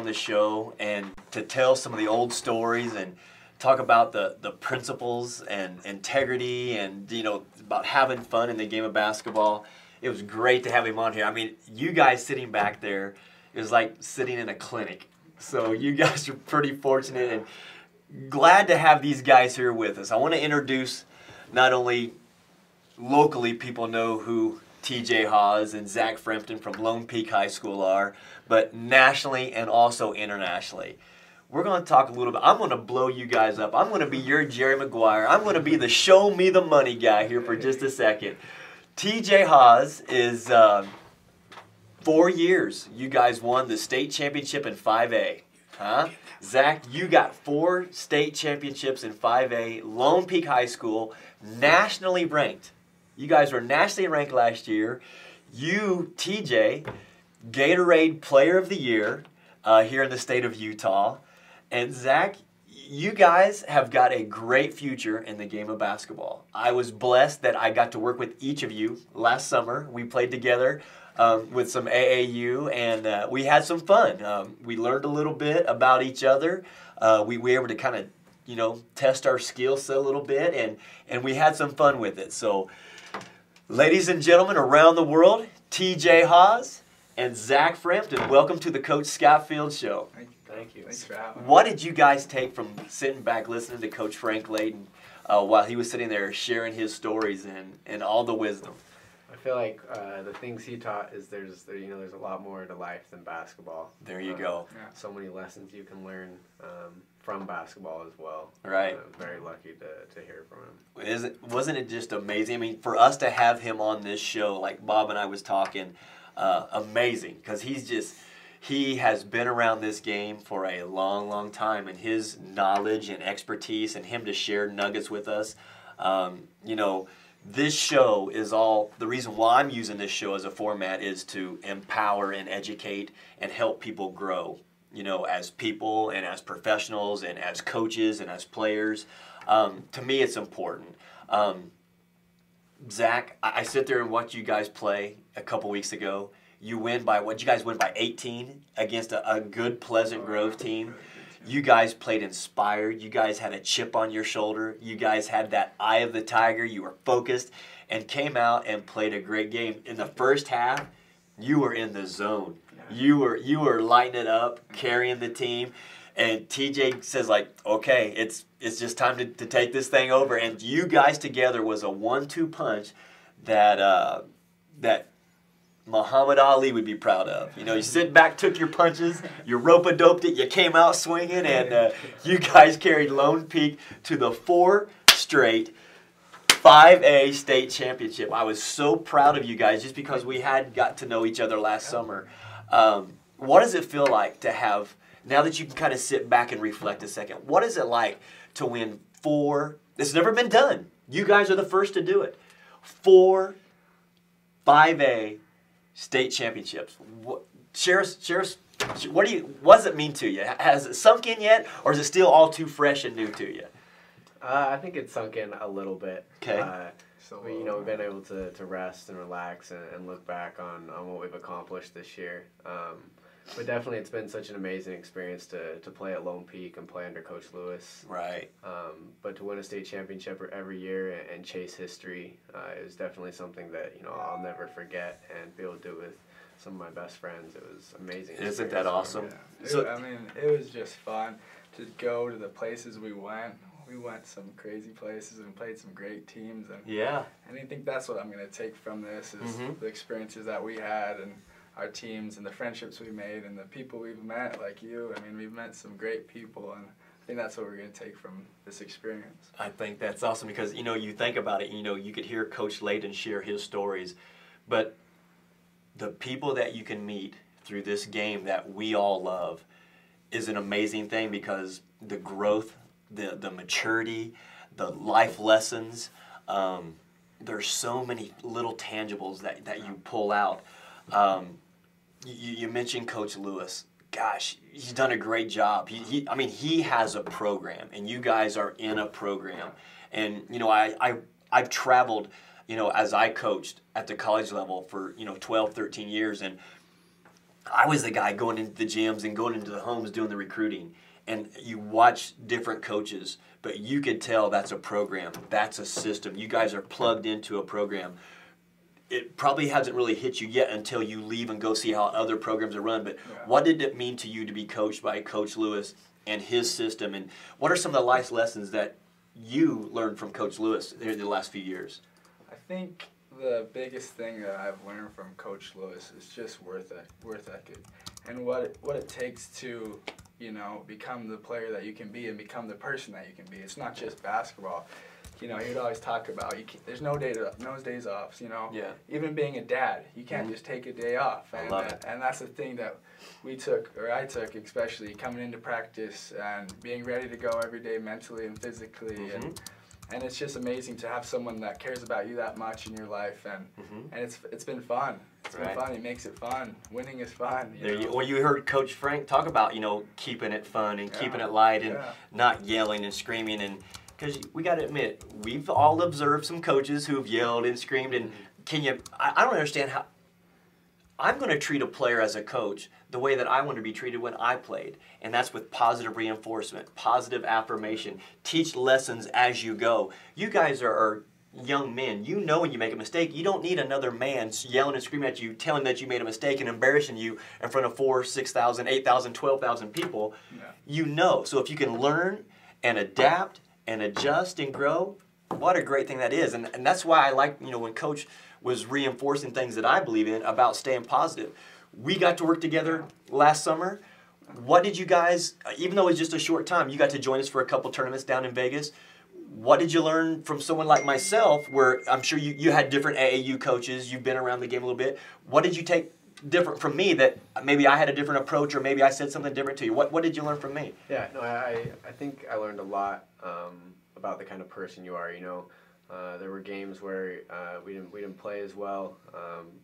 on the show and to tell some of the old stories and talk about the principles and integrity and, you know, about having fun in the game of basketball. It was great to have him on here. I mean, you guys sitting back there is like sitting in a clinic. So you guys are pretty fortunate and glad to have these guys here with us. I want to introduce, not only locally people know who TJ Haws and Zach Frampton from Lone Peak High School are, but nationally and also internationally. We're going to talk a little bit. I'm going to blow you guys up. I'm going to be your Jerry Maguire. I'm going to be the show me the money guy here for just a second. TJ Haws is 4 years. You guys won the state championship in 5A. Huh? Zach, you got 4 state championships in 5A, Lone Peak High School, nationally ranked. You guys were nationally ranked last year. You, TJ, Gatorade Player of the Year here in the state of Utah. And Zach, you guys have got a great future in the game of basketball. I was blessed that I got to work with each of you last summer. We played together with some AAU, and we had some fun. We learned a little bit about each other. We were able to kind of, you know, test our skill set a little bit, and we had some fun with it. So, ladies and gentlemen around the world, TJ Haws and Zach Frampton, welcome to the Coach Scott Field Show. Thank you. Thanks for having me. What did you guys take from sitting back listening to Coach Frank Layden while he was sitting there sharing his stories and all the wisdom? I feel like the things he taught is there's a lot more to life than basketball. There you go. So many lessons you can learn from basketball as well. Right. Very lucky to hear from him. Wasn't it just amazing? I mean, for us to have him on this show, like Bob and I was talking, amazing, because he has been around this game for a long, long time, and his knowledge and expertise and him to share nuggets with us, you know, this show is all, the reason why I'm using this show as a format is to empower and educate and help people grow, you know, as people and as professionals and as coaches and as players. To me, it's important. Zach, I sit there and watch you guys play a couple weeks ago. You win by, what, you guys win by 18 against a good Pleasant Grove team. You guys played inspired. You guys had a chip on your shoulder. You guys had that eye of the tiger. You were focused and came out and played a great game. In the first half, you were in the zone. You were lighting it up, carrying the team. And TJ says, like, okay, it's just time to take this thing over. And you guys together was a 1-2 punch that Muhammad Ali would be proud of. You know, you sit back, took your punches, you rope-a-doped it, you came out swinging, and you guys carried Lone Peak to the 4 straight 5A state championship. I was so proud of you guys just because we had got to know each other last summer. What does it feel like to have, now that you can kind of sit back and reflect a second, what is it like to win 4, it's never been done. You guys are the first to do it. 4 5A state championships. Share us, what does it mean to you? Has it sunk in yet, or is it still all too fresh and new to you? I think it's sunk in a little bit. Okay. We've been able to rest and relax and look back on what we've accomplished this year. But definitely it's been such an amazing experience to play at Lone Peak and play under Coach Lewis. Right. But to win a state championship every year and chase history is definitely something that, you know, I'll never forget, and be able to do it with some of my best friends. It was amazing. Isn't that awesome? Yeah. I mean, it was just fun to go to the places we went. We went some crazy places and played some great teams. And yeah. And I think that's what I'm going to take from this is the experiences that we had and our teams and the friendships we made and the people we've met, like you. I mean, we've met some great people, and I think that's what we're going to take from this experience. I think that's awesome because, you know, you think about it, you know, you could hear Coach Layden share his stories, but the people that you can meet through this game that we all love is an amazing thing, because the growth, the maturity, the life lessons, there's so many little tangibles that you pull out. You mentioned Coach Lewis. Gosh, he's done a great job. I mean, he has a program, and you guys are in a program. And, you know, I've traveled, you know, as I coached at the college level for, you know, 12, 13 years, and I was the guy going into the gyms and going into the homes doing the recruiting. And you watch different coaches, but you could tell that's a program, that's a system. You guys are plugged into a program. It probably hasn't really hit you yet until you leave and go see how other programs are run. But what did it mean to you to be coached by Coach Lewis and his system? And what are some of the life lessons that you learned from Coach Lewis in the last few years? I think the biggest thing that I've learned from Coach Lewis is just worth ethic, and what it takes to, you know, become the player that you can be and become the person that you can be. It's not just basketball. You know, he would always talk about there's no days off. You know, even being a dad, you can't just take a day off. And, I love it. And that's the thing that I took, especially coming into practice and being ready to go every day mentally and physically. And it's just amazing to have someone that cares about you that much in your life, and it's been fun. It's been fun. He makes it fun. Winning is fun. Well, you heard Coach Frank talk about, you know, keeping it fun and keeping it light and not yelling and screaming. And because we got to admit, we've all observed some coaches who've yelled and screamed. And I don't understand how. I'm going to treat a player as a coach the way that I want to be treated when I played. And that's with positive reinforcement, positive affirmation. Teach lessons as you go. You guys are young men. You know when you make a mistake. You don't need another man yelling and screaming at you, telling that you made a mistake and embarrassing you in front of 4,000, 6,000, 8,000, 12,000 people. You know. So if you can learn and adapt and adjust and grow, what a great thing that is. And that's why I like, you know, when Coach was reinforcing things that I believe in about staying positive. We got to work together last summer. What did you guys, even though it was just a short time, you got to join us for a couple tournaments down in Vegas. What did you learn from someone like myself, where I'm sure you had different AAU coaches, you've been around the game a little bit. What did you take different from me that maybe I had a different approach, or maybe I said something different to you? What did you learn from me? Yeah, no, I think I learned a lot about the kind of person you are, you know. There were games where we didn't play as well,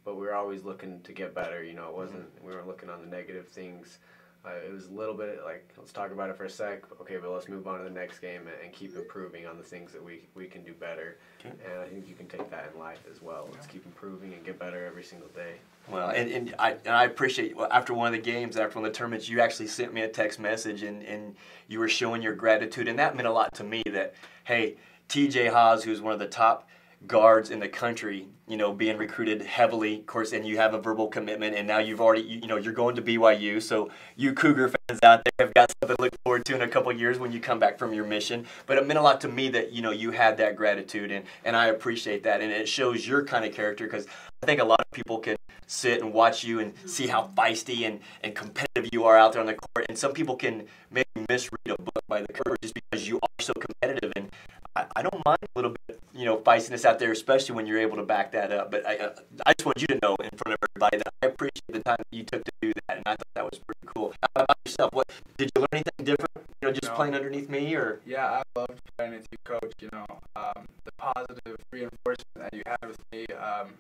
but we were always looking to get better. You know, it wasn't we weren't looking on the negative things. It was a little bit like, let's talk about it for a sec. Okay, but let's move on to the next game and keep improving on the things that we can do better. Okay. And I think you can take that in life as well. Let's keep improving and get better every single day. Well, and I appreciate, after one of the games, after one of the tournaments, you actually sent me a text message and you were showing your gratitude, and that meant a lot to me. That, hey, TJ Haws, who's one of the top guards in the country, you know, being recruited heavily, of course, and you have a verbal commitment, and now you've already, you know, you're going to BYU, so you Cougar fans out there have got something to look forward to in a couple of years when you come back from your mission. But it meant a lot to me that, you know, you had that gratitude, and I appreciate that, and it shows your kind of character, because I think a lot of people can sit and watch you and see how feisty and competitive you are out there on the court, and some people can maybe misread a book by the cover just because you are so competitive, and I don't mind a little bit, you know, feistiness out there, especially when you're able to back that up. But I just want you to know in front of everybody that I appreciate the time that you took to do that, and I thought that was pretty cool. How about yourself? What did you learn anything different? You know, just playing underneath me, or? Yeah, I loved playing with you, Coach. You know, the positive reinforcement that you had with me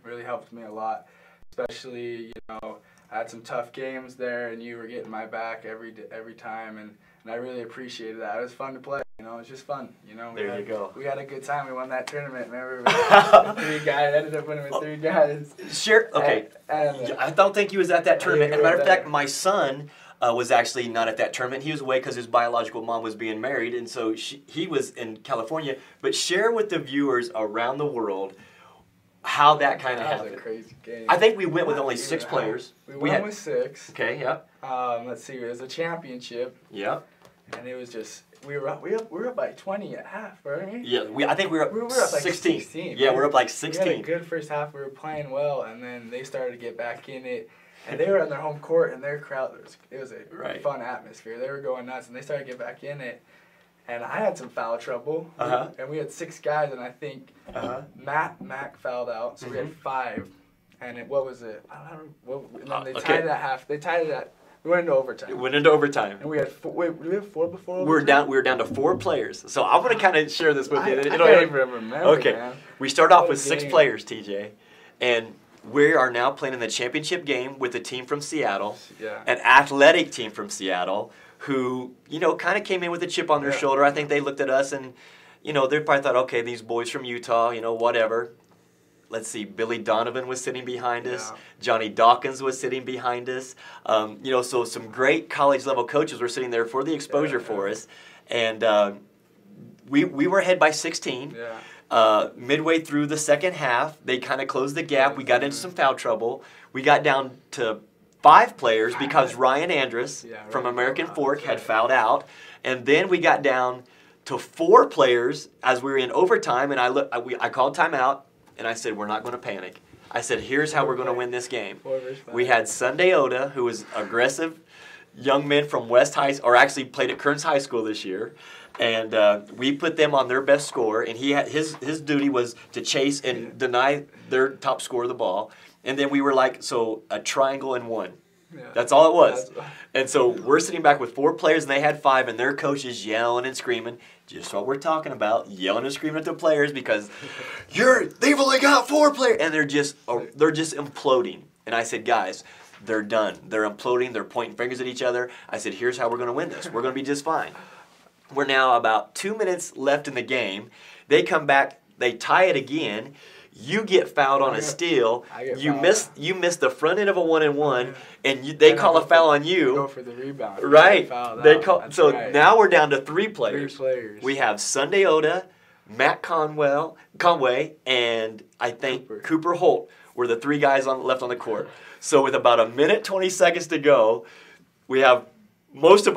really helped me a lot. Especially, you know, I had some tough games there, and you were getting my back every time, and I really appreciated that. It was fun to play. You know, it was just fun. You know, there you go. We had a good time. We won that tournament. Remember, three guys ended up winning with 3 guys. Sure. Okay. I don't think he was at that tournament. As a matter of fact, my son was actually not at that tournament. He was away because his biological mom was being married, and so he was in California. But share with the viewers around the world how that kind of happened. That was a crazy game. I think we went with only 6 players. We went with 6. Okay, yep. Let's see, it was a championship. Yep. And it was just, we were up by 20 at half, weren't we? Yeah, I think we were up, like 16. Yeah, we're up like 16. We had a good first half. We were playing well, and then they started to get back in it. And they were on their home court, and their crowd, it was a fun atmosphere. They were going nuts, and they started to get back in it. And I had some foul trouble, and we had 6 guys, and I think Mac fouled out, so we had 5. And what was it? I don't know. And then they tied it at half. They tied it at. We went into overtime. It went into overtime. And we had 4. Wait, did we have 4 before overtime? We were down to 4 players. So I'm going to kind of share this with you. I can't even remember. Okay. Man. We start off with 6 players, TJ, and we are now playing in the championship game with a team from Seattle, an athletic team from Seattle, who, you know, kind of came in with a chip on their shoulder. I think they looked at us and, you know, they probably thought, okay, these boys from Utah, you know, whatever. let's see, Billy Donovan was sitting behind us. Yeah. Johnny Dawkins was sitting behind us. You know, so some great college level coaches were sitting there for the exposure for us. And we were ahead by 16. Yeah. Midway through the second half, they kind of closed the gap. We got into some foul trouble. We got down to 5 players because Ryan Andrus from American Fork had fouled out. And then we got down to 4 players as we were in overtime. And I called timeout, and I said, we're not going to panic. I said, here's how we're going to win this game. We had Sunday Oda, who was aggressive young men from West High, or actually played at Kearns High School this year. And we put them on their best score, and he had, his duty was to chase and deny their top scorer the ball. And then we were like, so a triangle and 1. Yeah. That's all it was. And so we're sitting back with 4 players, and they had 5, and their coach is yelling and screaming, just what we're talking about, yelling and screaming at the players because they've only got 4 players, and they're just imploding. And I said, guys, they're done. They're imploding. They're pointing fingers at each other. I said, here's how we're going to win this. We're going to be just fine. We're now about 2 minutes left in the game. They come back. They tie it again. You get fouled on a steal. You miss the front end of a 1-and-1, and they call a foul on you. Go for the rebound. Right. Now we're down to 3 players. 3 players. We have Sunday Oda, Matt Conway, and I think Cooper Holt were the 3 guys left on the court. So with about a minute 20 seconds to go, we have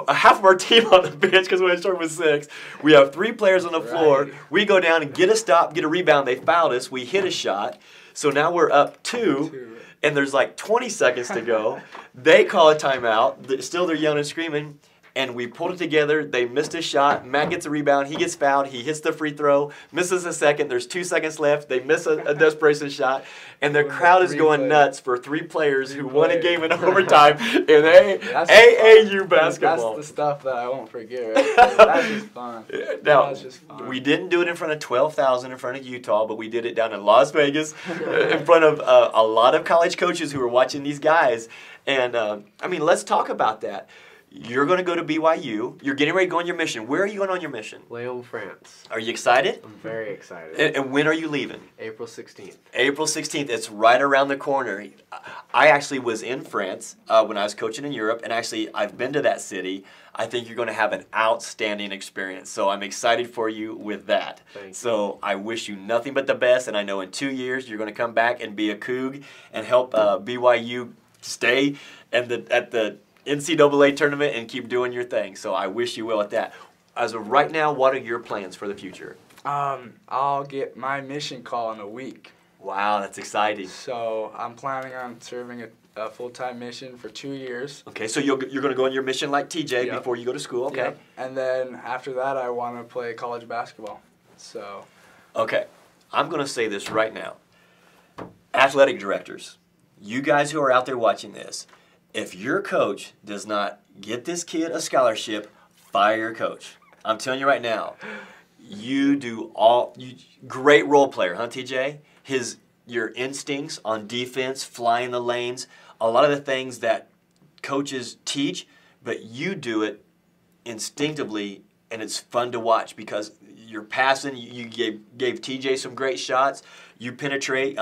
half of our team on the bench because we started with 6. We have 3 players on the floor. Right. We go down and get a stop, get a rebound. They fouled us. We hit a shot. So now we're up 2, and there's like 20 seconds to go. They call a timeout. Still they're yelling and screaming. And we pulled it together. They missed a shot. Matt gets a rebound. He gets fouled. He hits the free throw. Misses a second. There's 2 seconds left. They miss a desperation shot. And the crowd is going nuts for 3 players who won a game in overtime in AAU basketball. That's the stuff that I won't forget. Right? That's just fun. Now, we didn't do it in front of 12,000 in front of Utah, but we did it down in Las Vegas in front of a lot of college coaches who were watching these guys. And, I mean, let's talk about that. You're going to go to BYU. You're getting ready to go on your mission. Where are you going on your mission? Lyon, France. Are you excited? I'm very excited. And when are you leaving? April 16th. April 16th. It's right around the corner. I actually was in France when I was coaching in Europe, and actually I've been to that city. I think you're going to have an outstanding experience. So I'm excited for you with that. Thank you. So I wish you nothing but the best, and I know in 2 years you're going to come back and be a Coug and help BYU stay at the NCAA tournament and keep doing your thing. So I wish you well at that. As of right now, what are your plans for the future? I'll get my mission call in a week. Wow, that's exciting. So I'm planning on serving a full-time mission for 2 years. Okay, so you're going to go on your mission like TJ before you go to school. Okay. Yep. And then after that, I want to play college basketball. So. Okay, I'm going to say this right now. Athletic directors, you guys who are out there watching this, if your coach does not get this kid a scholarship, fire your coach. I'm telling you right now, great role player, huh, TJ? Your instincts on defense, flying the lanes, a lot of the things that coaches teach, but you do it instinctively, and it's fun to watch because you're passing. You gave TJ some great shots. You penetrate.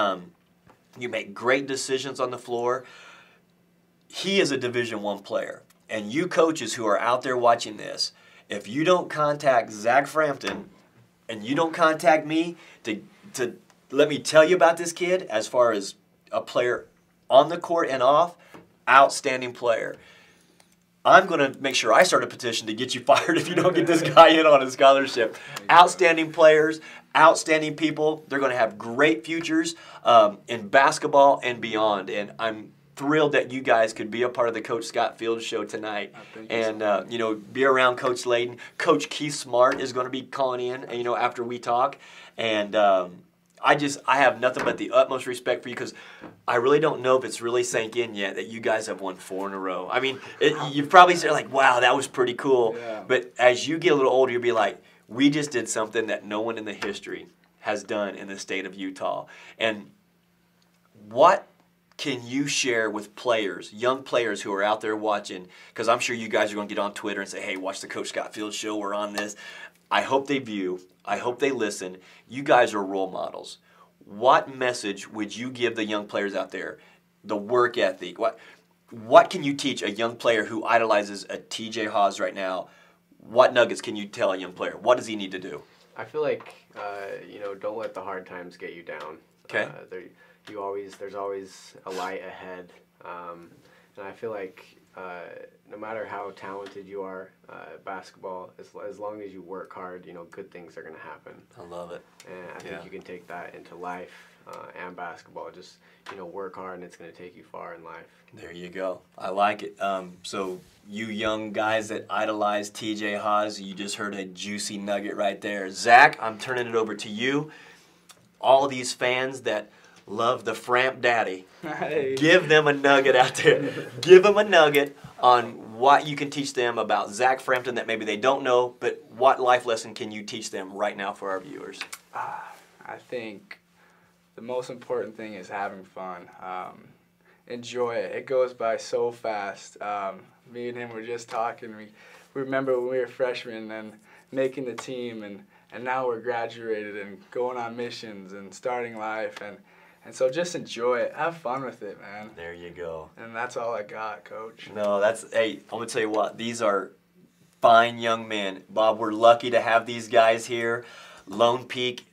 You make great decisions on the floor. He is a Division I player. And you coaches who are out there watching this, if you don't contact Zach Frampton and you don't contact me to let me tell you about this kid as far as a player on the court and off, outstanding player. I'm going to make sure I start a petition to get you fired if you don't get this guy in on a scholarship. Outstanding players, outstanding people. They're going to have great futures in basketball and beyond. And I'm thrilled that you guys could be a part of the Coach Scott Fields show tonight, and be around Coach Layden. Coach Keith Smart is going to be calling in, after we talk, and I have nothing but the utmost respect for you because I really don't know if it's really sank in yet that you guys have won 4 in a row. I mean, you've probably said like, "Wow, that was pretty cool," but as you get a little older, you'll be like, "We just did something that no one in the history has done in the state of Utah," and what can you share with players, young players who are out there watching? Because I'm sure you guys are going to get on Twitter and say, hey, watch the Coach Scott Fields show. We're on this. I hope they view. I hope they listen. You guys are role models. what message would you give the young players out there? The work ethic. What can you teach a young player who idolizes a TJ Haws right now? What nuggets can you tell a young player? What does he need to do? I feel like don't let the hard times get you down. Okay. There's always a light ahead, and I feel like no matter how talented you are at basketball, as long as you work hard, good things are going to happen. I love it. And I think you can take that into life and basketball. Just work hard, and it's going to take you far in life. There you go. I like it. So you young guys that idolize TJ Haws, you just heard a juicy nugget right there. Zach, I'm turning it over to you. All these fans that love the Framp Daddy, give them a nugget out there. Give them a nugget on what you can teach them about Zach Frampton that maybe they don't know, but what life lesson can you teach them right now for our viewers? I think the most important thing is having fun. Enjoy it. It goes by so fast. Me and him were just talking. We remember when we were freshmen and making the team, and now we're graduated and going on missions and starting life. And so just enjoy it. Have fun with it, man. There you go. And that's all I got, Coach. No, hey, I'm going to tell you what. These are fine young men. Bob, we're lucky to have these guys here. Lone Peak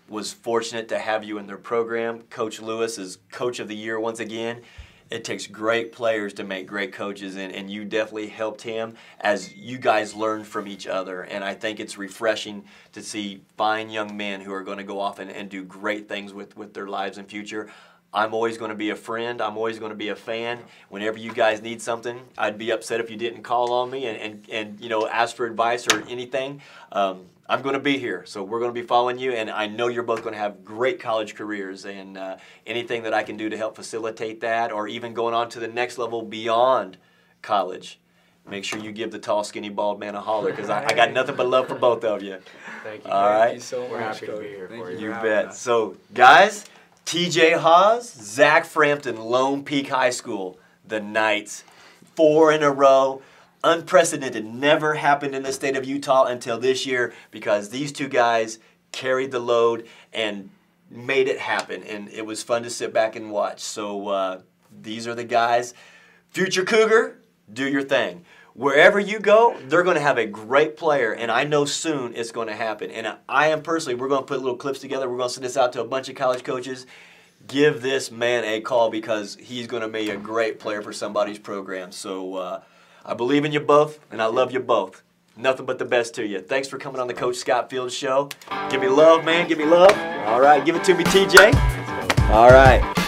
was fortunate to have you in their program. Coach Lewis is Coach of the Year once again. It takes great players to make great coaches, and you definitely helped him as you guys learned from each other. And I think it's refreshing to see fine young men who are going to go off and do great things with their lives and future. I'm always going to be a friend. I'm always going to be a fan. Whenever you guys need something, I'd be upset if you didn't call on me and ask for advice or anything. I'm going to be here, so we're going to be following you, and I know you're both going to have great college careers, and anything that I can do to help facilitate that, or even going on to the next level beyond college, make sure you give the tall, skinny, bald man a holler, because I got nothing but love for both of you. Thank you. All right. Thank you so much. We're happy to be here for you. You bet. So, guys, TJ Haws, Zach Frampton, Lone Peak High School, the Knights, 4 in a row. Unprecedented, never happened in the state of Utah until this year, because these two guys carried the load and made it happen, and it was fun to sit back and watch. So these are the guys. Future Cougar, do your thing. Wherever you go, they're going to have a great player, and I know soon it's going to happen. And I am personally, we're going to put little clips together. We're going to send this out to a bunch of college coaches. Give this man a call, because he's going to be a great player for somebody's program. So I believe in you both, and I love you both. Nothing but the best to you. Thanks for coming on the Coach Scott Fields Show. Give me love, man. Give me love. All right, give it to me, TJ. All right.